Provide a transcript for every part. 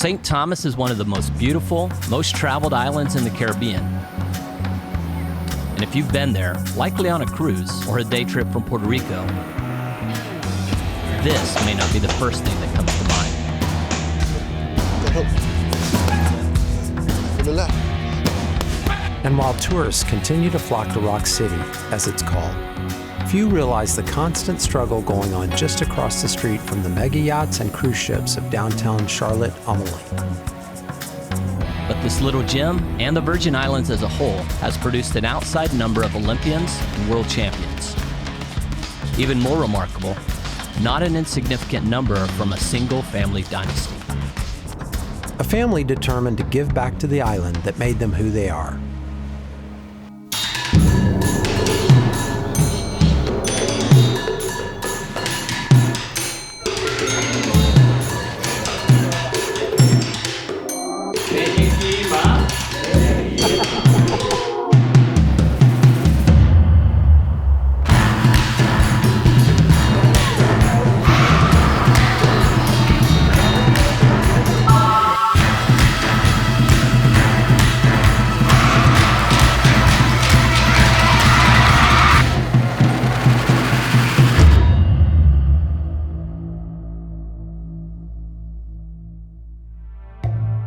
St. Thomas is one of the most beautiful, most traveled islands in the Caribbean. And if you've been there, likely on a cruise or a day trip from Puerto Rico, this may not be the first thing that comes to mind. To the left. And while tourists continue to flock to Rock City, as it's called, few realize the constant struggle going on just across the street from the mega yachts and cruise ships of downtown Charlotte, Amalie. But this little gem, and the Virgin Islands as a whole, has produced an outside number of Olympians and world champions. Even more remarkable, not an insignificant number are from a single family dynasty. A family determined to give back to the island that made them who they are.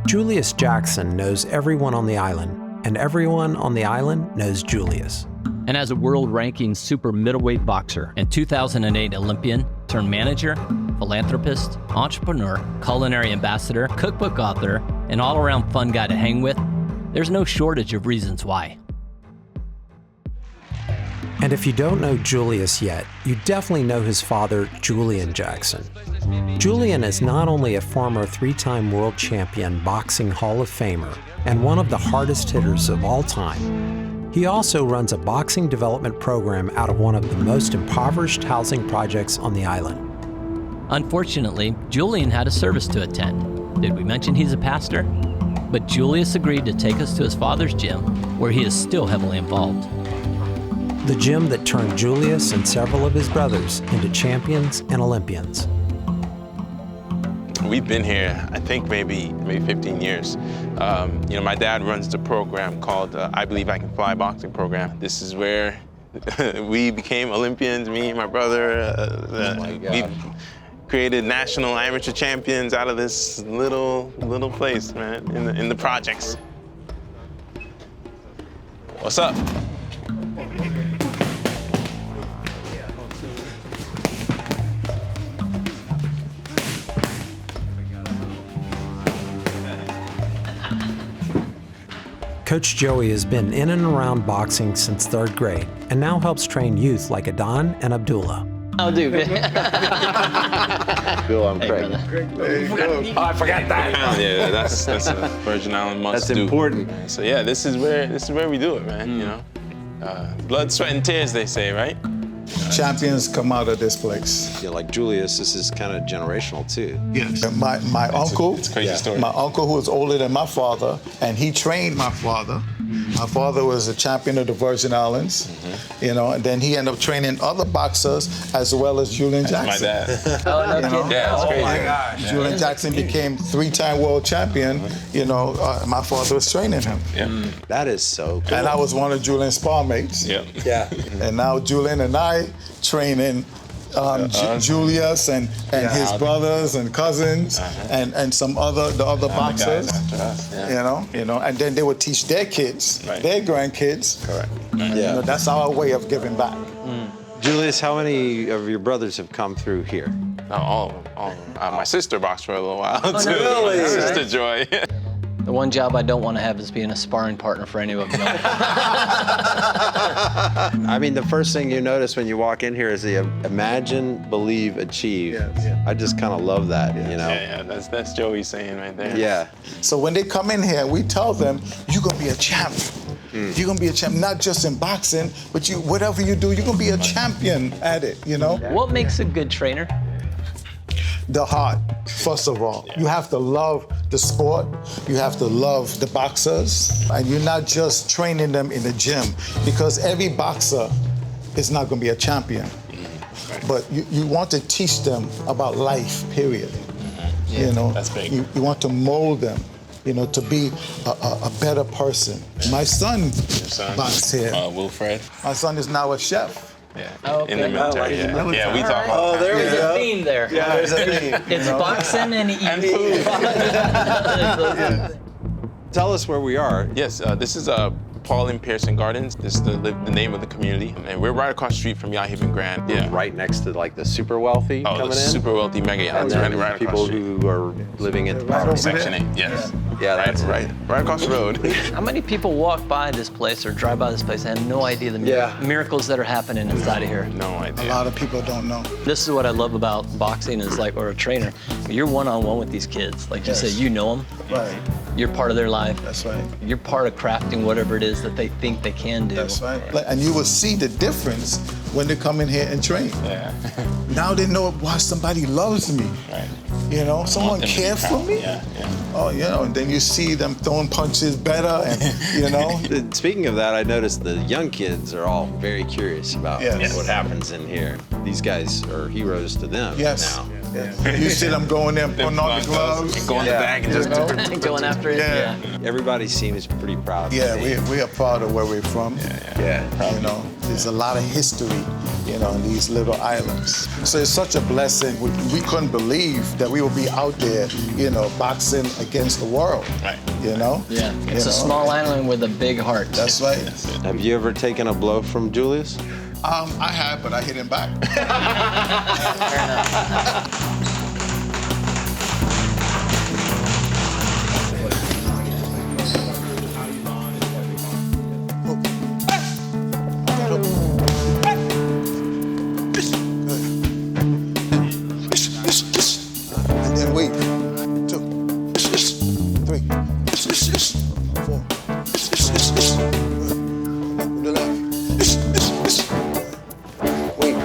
Julius Jackson knows everyone on the island, and everyone on the island knows Julius. And as a world-ranking super middleweight boxer and 2008 Olympian turned manager, philanthropist, entrepreneur, culinary ambassador, cookbook author, and all-around fun guy to hang with, there's no shortage of reasons why. And if you don't know Julius yet, you definitely know his father, Julian Jackson. Julian is not only a former three-time world champion boxing Hall of Famer and one of the hardest hitters of all time, he also runs a boxing development program out of one of the most impoverished housing projects on the island. Unfortunately, Julian had a service to attend. Did we mention he's a pastor? But Julius agreed to take us to his father's gym, where he is still heavily involved. The gym that turned Julius and several of his brothers into champions and Olympians. We've been here, I think maybe 15 years. My dad runs the program called I Believe I Can Fly boxing program. This is where we became Olympians, me and my brother. We created national amateur champions out of this little place, man, in the projects. What's up? Coach Joey has been in and around boxing since 3rd grade and now helps train youth like Adon and Abdullah. Oh, dude. Bill, I'm Craig. Oh, I forgot that. Yeah, that's a Virgin Island must do. That's important. So yeah, this is where we do it, man. You know, blood, sweat, and tears, they say, right? Champions come out of this place. Yeah, like Julius, this is kind of generational too. Yes. My uncle, It's a crazy story. my uncle who was older than my father, and he trained my father. My father was a champion of the Virgin Islands, and then he ended up training other boxers as well as Julian Jackson. My dad. Oh, no kidding. Yeah, that's crazy. Oh my gosh. Julian Jackson became 3-time world champion. My father was training him. Yeah. That is so cool. And I was one of Julian's spar mates. Yeah. Yeah. And now Julian and I training Julius and his brothers and cousins and some other boxers. And then they would teach their kids, their grandkids. Correct. Yeah. That's our way of giving back. Julius, how many of your brothers have come through here? All of them. My sister boxed for a little while too. really? My sister Joy. The one job I don't want to have is being a sparring partner for any of them. I mean, the first thing you notice when you walk in here is the imagine, believe, achieve. Yes. I just kind of love that, you know? Yeah, that's Joey saying right there. Yeah. So when they come in here, we tell them, you're going to be a champ. You're going to be a champ, not just in boxing, but whatever you do, you're going to be a champion at it, What makes a good trainer? The heart, first of all. You have to love the sport. You have to love the boxers. And you're not just training them in the gym, because every boxer is not going to be a champion. But you want to teach them about life, period. You know, that's big. You want to mold them, you know, to be a better person. My son boxed here. Wilfred. My son is now a chef. Yeah. Oh, okay. In the military. Yeah, we talk about Oh, there we There's go. a theme there. Yeah, there's a theme. It's boxing and eating. Tell us where we are. Yes, this is Paul and Pearson Gardens. This is the name of the community. And we're right across the street from Yahaven Grand. Yeah. Right next to like the super wealthy Oh, coming the in. super wealthy mega yachts. And then right people across the street. who are living at the bottom. Section 8, yes. Yeah, that's right across the road. How many people walk by this place or drive by this place and have no idea the miracles that are happening inside of here? No idea. A lot of people don't know. This is what I love about boxing is like, or a trainer, you're one-on-one with these kids. Like you said, you know them. Right. You're part of their life. That's right. You're part of crafting whatever it is that they think they can do. That's right. And you will see the difference when they come in here and train. Yeah. Now they know why somebody loves me. Right. You know, someone them to be cares for proud. me. Yeah. Oh, you know, and then you see them throwing punches better, and you know. Speaking of that, I noticed the young kids are all very curious about Yes. what happens in here. These guys are heroes to them Yes. now. Yes. You see them going there, putting on the gloves. And go in the bag and just Going after it. Yeah. Everybody seems pretty proud. Yeah, we are proud of where we're from. Yeah. You know, there's a lot of history, you know, in these little islands. So it's such a blessing. We couldn't believe that we would be out there, you know, boxing against the world. Right. You know? Yeah. You It's a know? small island with a big heart. That's right. Have you ever taken a blow from Julius? I have, but I hit him back. And then wait. 2, 3, 4. To the left. Wait.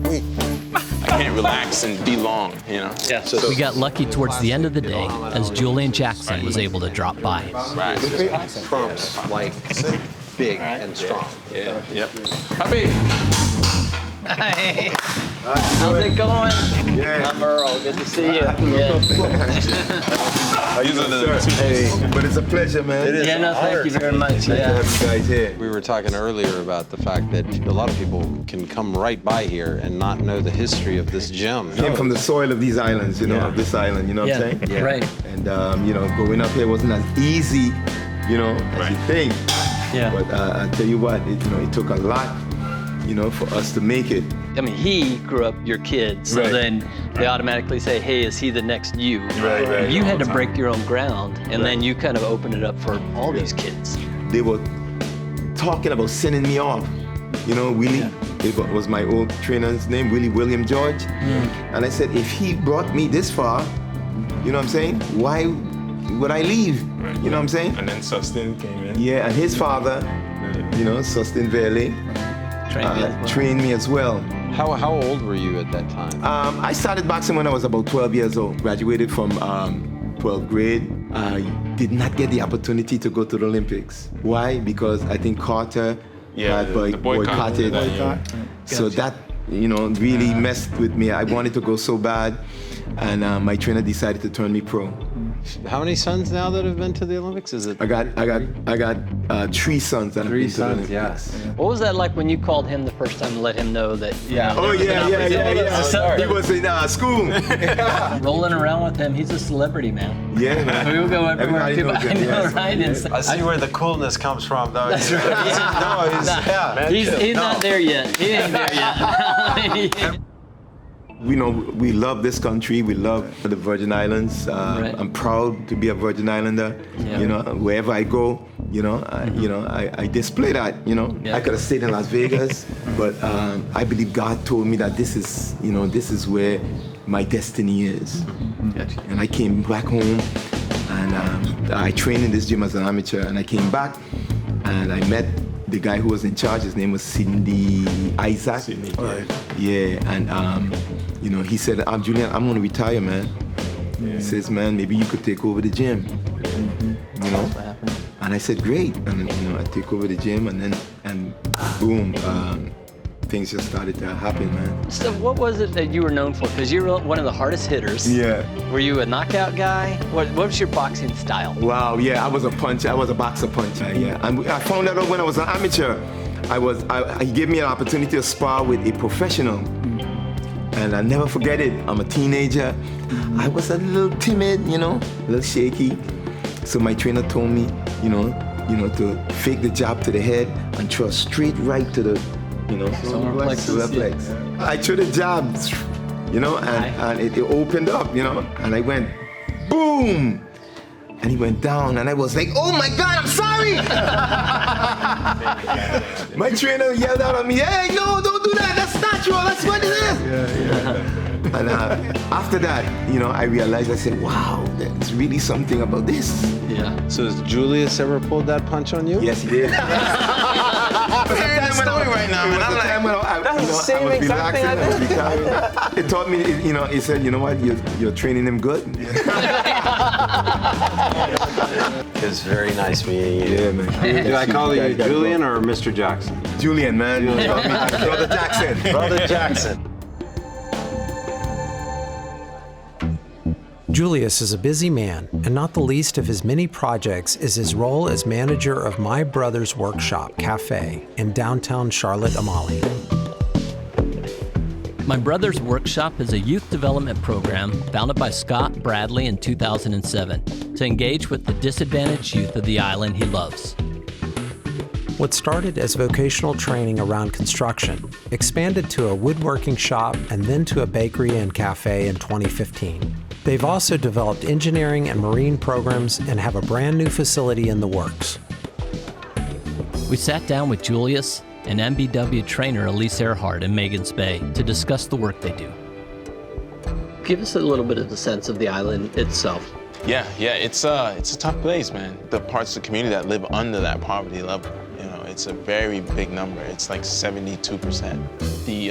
Wait. I can't relax and be long, you know? Yeah. So We got lucky towards the end of the day as Julian Jackson was able to drop by. Right. Trumps like big and strong. Yeah. Yep. Happy. Hey. How's it going? Yeah. I'm Earl. Good to see you. Yeah. These are the two. Hey, but it's a pleasure, man. Yeah, no, thank you very much. Nice to Yeah. have you guys here. We were talking earlier about the fact that a lot of people can come right by here and not know the history of this gym. Came from the soil of these islands, you know, of this island, you know what I'm saying? Right. And, you know, growing up here wasn't as easy, you know, as you think. Yeah. But I tell you what, it took a lot, you know, for us to make it. I mean, he grew up your kid, so Right. then they automatically say, hey, is he the next you? Right. You had to break your own ground, and then you kind of opened it up for all these kids. They were talking about sending me off. You know, Willie, it was my old trainer's name, William George. And I said, if he brought me this far, you know what I'm saying? Why would I leave? You know what I'm saying? And then Sustin came in. Yeah, and his father, you know, Sustin Vele, trained me as well. How old were you at that time? I started boxing when I was about 12 years old. Graduated from 12th grade. I did not get the opportunity to go to the Olympics. Why? Because I think Carter had the boycott. boycotted. So that, you know, really messed with me. I wanted to go so bad, and my trainer decided to turn me pro. How many sons now that have been to the Olympics? Is it? I got 3 sons that have been to the Olympics. yes. What was that like when you called him the first time to let him know that? Oh yeah. Sorry. He was in school. Rolling around with him, he's a celebrity, man. Yeah, man. We will go everywhere. Everybody People, knows I him, know, yes. right? And I see where the coolness comes from, though. That's right. Yeah. He's not there yet. He ain't there yet. We know we love this country. We love the Virgin Islands. Right. I'm proud to be a Virgin Islander. Yeah. You know, wherever I go, I display that. You know, Yeah. I could have stayed in Las Vegas, but I believe God told me that this is where my destiny is. And I came back home, and I trained in this gym as an amateur. And I came back, and I met the guy who was in charge. His name was Cindy Isaac. Yeah, and he said, Julian, I'm gonna retire, man. He says, man, maybe you could take over the gym. You know? And I said, great. And I take over the gym, and boom, things just started to happen, man. So what was it that you were known for? Because you're one of the hardest hitters. Yeah. Were you a knockout guy? What was your boxing style? Wow, yeah, I was a puncher. I was a boxer puncher, yeah. And I found that out when I was an amateur. He gave me an opportunity to spar with a professional. And I'll never forget it. I'm a teenager. I was a little timid, a little shaky. So my trainer told me, to fake the jab to the head and throw a straight right to the, solar plexus. I threw the jab, and it opened up, and I went, boom! And he went down, and I was like, oh my God, I'm sorry! My trainer yelled out at me, hey, no, don't do that, that's natural, that's what it is! Yeah. And after that, I realized, I said, wow, there's really something about this. Yeah. So has Julius ever pulled that punch on you? Yes, he did. That's story right now, man. I'm like, that's the same exact thing I did. It taught me, he said, you know what, you're training him good. It's very nice meeting you. Yeah, man. Do I call you Julian or Mr. Jackson? Julian, man. Brother Jackson. Brother Jackson. Julius is a busy man, and not the least of his many projects is his role as manager of My Brother's Workshop Cafe in downtown Charlotte, Amalie. My Brother's Workshop is a youth development program founded by Scott Bradley in 2007 to engage with the disadvantaged youth of the island he loves. What started as vocational training around construction expanded to a woodworking shop and then to a bakery and cafe in 2015. They've also developed engineering and marine programs and have a brand new facility in the works. We sat down with Julius and MBW trainer Elise Earhart in Magens Bay to discuss the work they do. Give us a little bit of the sense of the island itself. Yeah, it's a tough place, man. The parts of the community that live under that poverty level, it's a very big number. It's like 72%. The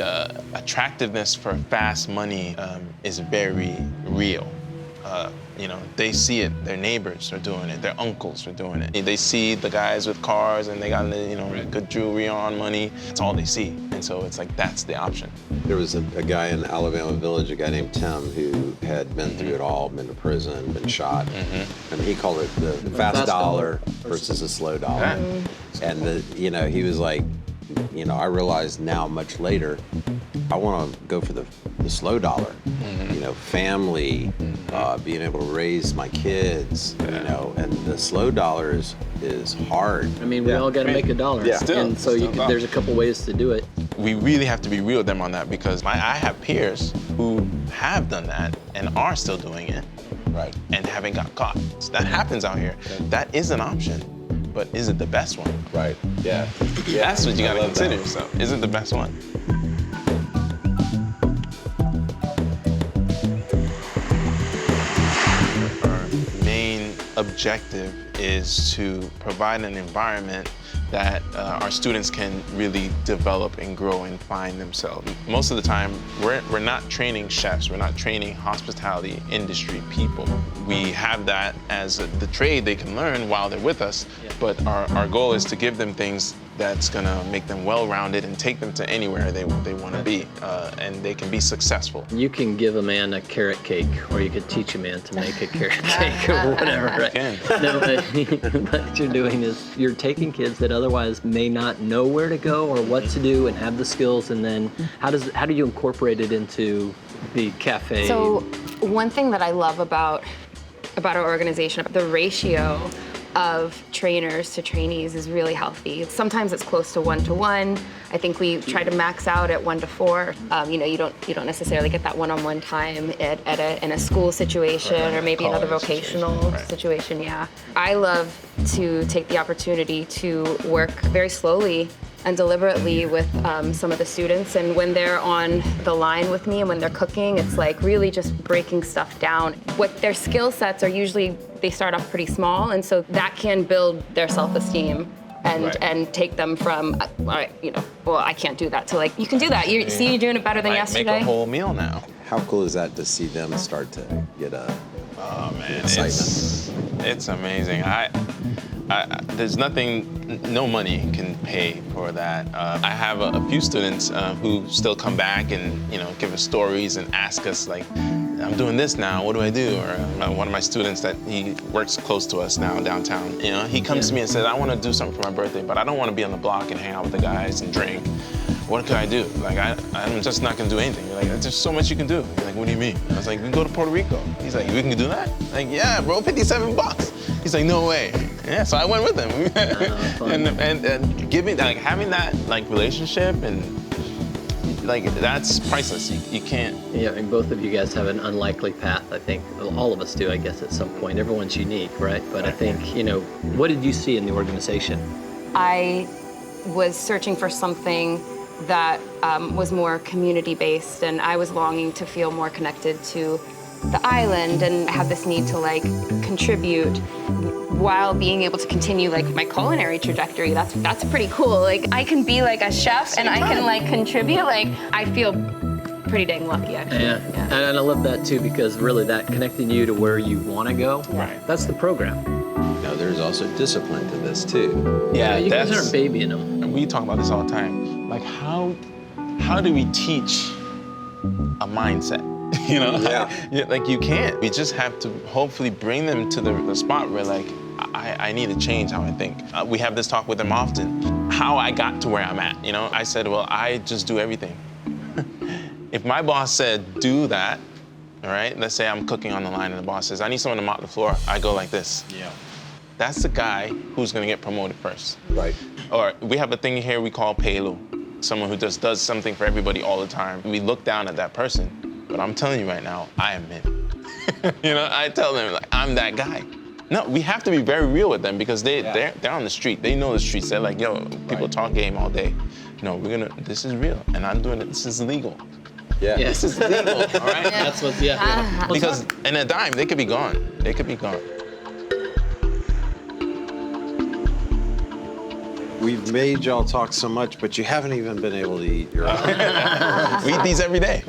attractiveness for fast money is very real. They see it. Their neighbors are doing it. Their uncles are doing it. They see the guys with cars and they got good jewelry on, money. That's all they see. And so it's like that's the option. There was a guy in Alabama Village, a guy named Tim, who had been through it all, been to prison, been shot. And he called it the fast dollar versus the slow dollar. And he was like, I realized now much later, I want to go for the slow dollar. Family, being able to raise my kids, and the slow dollar is hard. I mean, we all got to make a dollar. Yeah. And so there's a couple ways to do it. We really have to be real with them on that because I have peers who have done that and are still doing it, right? And haven't got caught. So that happens out here. That is an option, but is it the best one? Right. Yeah. That's what you got to consider. So, is it the best one? Objective is to provide an environment that our students can really develop and grow and find themselves. Most of the time, we're not training chefs, we're not training hospitality industry people. We have that as the trade they can learn while they're with us, but our goal is to give them things that's gonna make them well-rounded and take them to anywhere they want to be, and they can be successful. You can give a man a carrot cake, or you could teach a man to make a carrot cake, or whatever, right? No, what you're doing is you're taking kids that otherwise may not know where to go or what to do and have the skills, and then how do you incorporate it into the cafe? So one thing that I love about our organization, the ratio of trainers to trainees is really healthy. Sometimes it's close to 1-to-1. I think we try to max out at 1-to-4. You don't necessarily get that one-on-one time in a school situation or maybe another vocational situation. Yeah, I love to take the opportunity to work very slowly and deliberately with some of the students, and when they're on the line with me and when they're cooking, it's like really just breaking stuff down. What their skill sets are usually, they start off pretty small, and so that can build their self-esteem and take them from, well, I can't do that, to like, you can do that. See, you're doing it better than yesterday. Make a whole meal now. How cool is that to see them start to get Oh man, excitement? it's amazing. there's nothing, no money can pay for that. I have a few students who still come back and give us stories and ask us like, I'm doing this now, what do I do? Or one of my students that he works close to us now downtown, he comes to me and says, I want to do something for my birthday, but I don't want to be on the block and hang out with the guys and drink. What could I do? Like, I'm just not gonna do anything. You're like, there's so much you can do. You're like, what do you mean? I was like, we can go to Puerto Rico. He's like, we can do that? Like, yeah, bro, $57. He's like, no way. Yeah, so I went with him. and giving, like, having that like relationship and like that's priceless. You can't. Yeah, and both of you guys have an unlikely path. I think all of us do. I guess at some point, everyone's unique, right? But I think what did you see in the organization? I was searching for something that was more community-based, and I was longing to feel more connected to the island and have this need to like contribute while being able to continue like my culinary trajectory. That's pretty cool. Like I can be like a chef and I can like contribute. Like I feel pretty dang lucky actually. Yeah. And I love that too, because really that connecting you to where you want to go. Right. That's the program. No, there's also discipline to this too. Yeah, you guys aren't babying them. And we talk about this all the time. Like how do we teach a mindset? Yeah. Like you can't. We just have to hopefully bring them to the spot where like, I need to change how I think. We have this talk with them often, how I got to where I'm at, I said, well, I just do everything. If my boss said, do that, all right? Let's say I'm cooking on the line and the boss says, I need someone to mop the floor. I go like this. Yeah. That's the guy who's gonna get promoted first. Right. Or we have a thing here we call paylo, someone who just does something for everybody all the time. We look down at that person, but I'm telling you right now, I am him. I tell them, like, I'm that guy. No, we have to be very real with them because they're on the street. They know the streets. They're like, yo, people talk game all day. No, this is real, and I'm doing it. This is legal. Yeah. This is legal, all right? That's what, Because in a dime, they could be gone. They could be gone. We've made y'all talk so much, but you haven't even been able to eat your own. We eat these every day.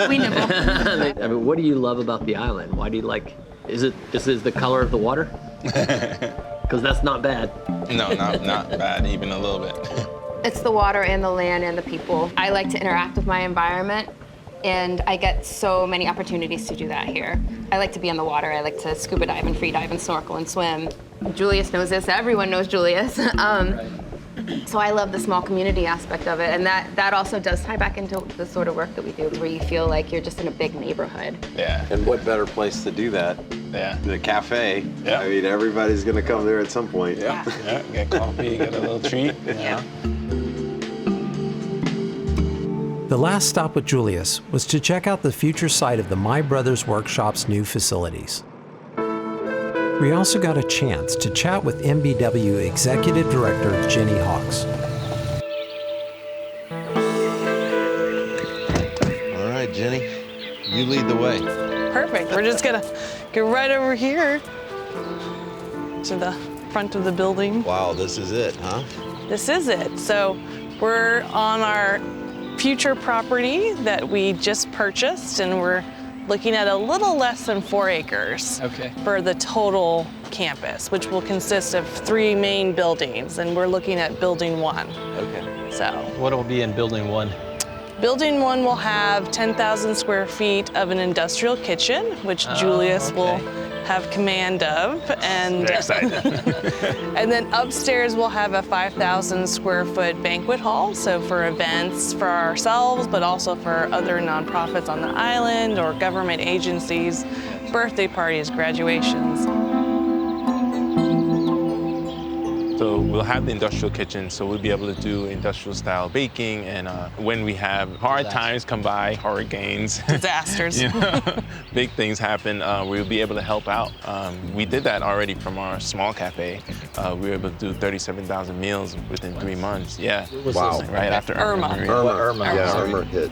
We nibble. I mean, what do you love about the island? Why do you like? Is it the color of the water? Because that's not bad. No, not bad, even a little bit. It's the water and the land and the people. I like to interact with my environment, and I get so many opportunities to do that here. I like to be in the water. I like to scuba dive and free dive and snorkel and swim. Julius knows this. Everyone knows Julius. So I love the small community aspect of it, and that also does tie back into the sort of work that we do, where you feel like you're just in a big neighborhood. Yeah. And what better place to do that? Yeah. The cafe. Yeah. I mean, everybody's gonna come there at some point. Yeah. Get coffee, get a little treat. Yeah. The last stop with Julius was to check out the future site of the My Brothers Workshop's new facilities. We also got a chance to chat with MBW Executive Director Jenny Hawks. All right, Jenny, you lead the way. Perfect. We're just gonna get right over here to the front of the building. Wow, this is it, huh? This is it. So we're on our future property that we just purchased, and we're looking at a little less than 4 acres for the total campus, which will consist of 3 main buildings, and we're looking at building 1. Okay. So What will be in building 1? building 1 will have 10,000 square feet of an industrial kitchen, which Julius will have command of, and and then upstairs we'll have a 5,000 square foot banquet hall, so for events for ourselves, but also for other nonprofits on the island or government agencies, birthday parties, graduations. So we'll have the industrial kitchen, so we'll be able to do industrial style baking, and when we have hard times come by, hurricanes, Disasters. big things happen, we'll be able to help out. We did that already from our small cafe. We were able to do 37,000 meals within 3 months. Yeah. Wow. Right after Irma. Irma. Yeah, Irma hit.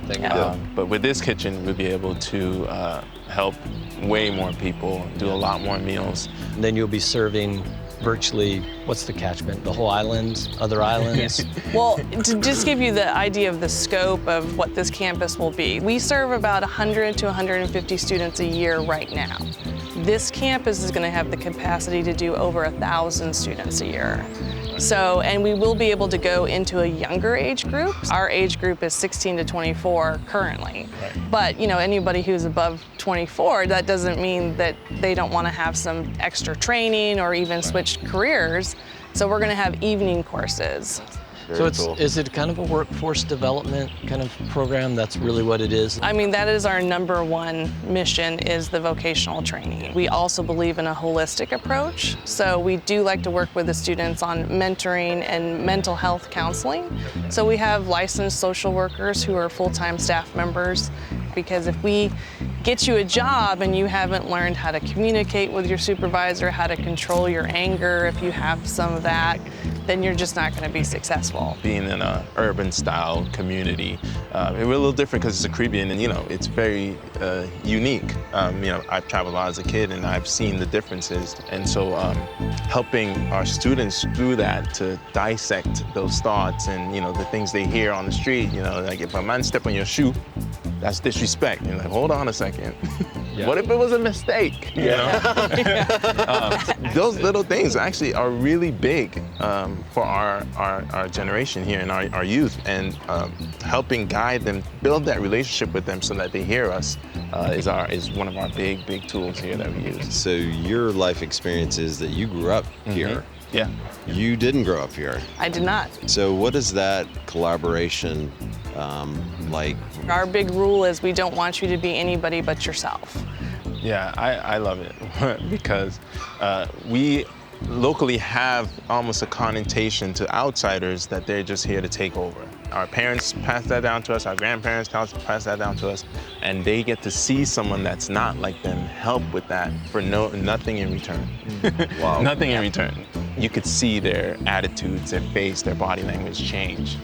But with this kitchen, we'll be able to help way more people, do a lot more meals. And then you'll be serving virtually, what's the catchment? The whole island, other islands? Well, to just give you the idea of the scope of what this campus will be, we serve about 100 to 150 students a year right now. This campus is going to have the capacity to do over 1,000 students a year. So, and we will be able to go into a younger age group. Our age group is 16 to 24 currently. But, you know, anybody who's above 24, that doesn't mean that they don't want to have some extra training or even switch careers. So we're going to have evening courses. So is it kind of a workforce development kind of program? That's really what it is? I mean, that is our #1 mission, is the vocational training. We also believe in a holistic approach. So we do like to work with the students on mentoring and mental health counseling. So we have licensed social workers who are full-time staff members, because if we get you a job and you haven't learned how to communicate with your supervisor, how to control your anger, if you have some of that, then you're just not going to be successful. Being in an urban style community, we're a little different because it's a Caribbean, and you know, it's very unique. You know, I've traveled a lot as a kid and I've seen the differences. And so helping our students through that to dissect those thoughts and, you know, the things they hear on the street, you know, like if a man step on your shoe, that's disrespect. And you're like, hold on a second. Yeah. What if it was a mistake? You know? Those little things actually are really big for our generation here and our youth, and helping guide them, build that relationship with them so that they hear us is one of our big tools here that we use. So your life experience is that you grew up here. Yeah. You didn't grow up here. I did not. So what is that collaboration like? Our big rule is we don't want you to be anybody but yourself. Yeah, I love it because we locally have almost a connotation to outsiders that they're just here to take over. Our parents pass that down to us, our grandparents pass that down to us, and they get to see someone that's not like them help with that for nothing in return. Wow. Nothing in return. You could see their attitudes, their face, their body language change.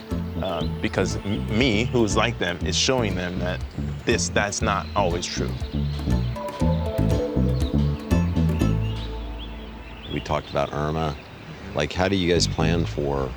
Because me, who's like them, is showing them that that's not always true. We talked about Irma. Like, how do you guys plan for,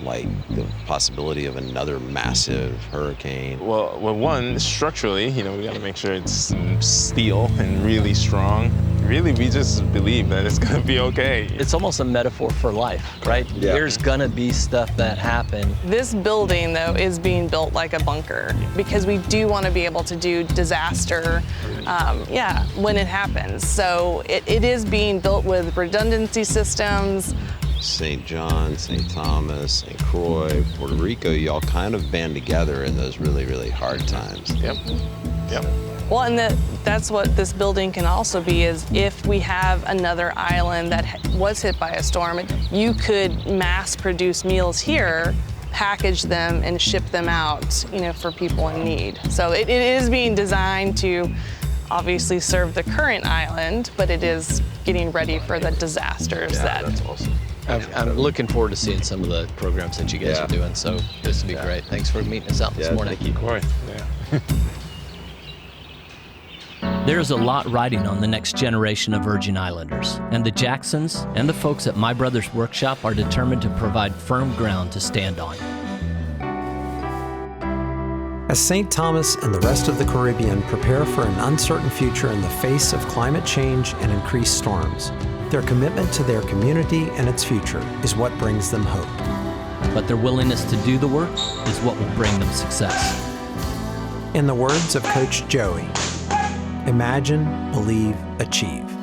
like, the possibility of another massive hurricane? Well, one, structurally, you know, we gotta make sure it's steel and really strong. Really, we just believe that it's gonna be okay. It's almost a metaphor for life, right? Yeah. There's gonna be stuff that happen. This building, though, is being built like a bunker because we do want to be able to do disaster, when it happens. So it is being built with redundancy systems. St. John, St. Thomas, St. Croix, Puerto Rico, y'all kind of band together in those really, really hard times. Yep. Well, and that's what this building can also be, is if we have another island that was hit by a storm, you could mass produce meals here, package them, and ship them out, you know, for people in need. So it is being designed to obviously serve the current island, but it is getting ready for the disasters. That's awesome. I'm looking forward to seeing some of the programs that you guys are doing, so this will be great. Thanks for meeting us out this morning. Thank you. Corey. Yeah. There's a lot riding on the next generation of Virgin Islanders, and the Jacksons and the folks at My Brother's Workshop are determined to provide firm ground to stand on. As St. Thomas and the rest of the Caribbean prepare for an uncertain future in the face of climate change and increased storms, their commitment to their community and its future is what brings them hope. But their willingness to do the work is what will bring them success. In the words of Coach Joey, imagine, believe, achieve.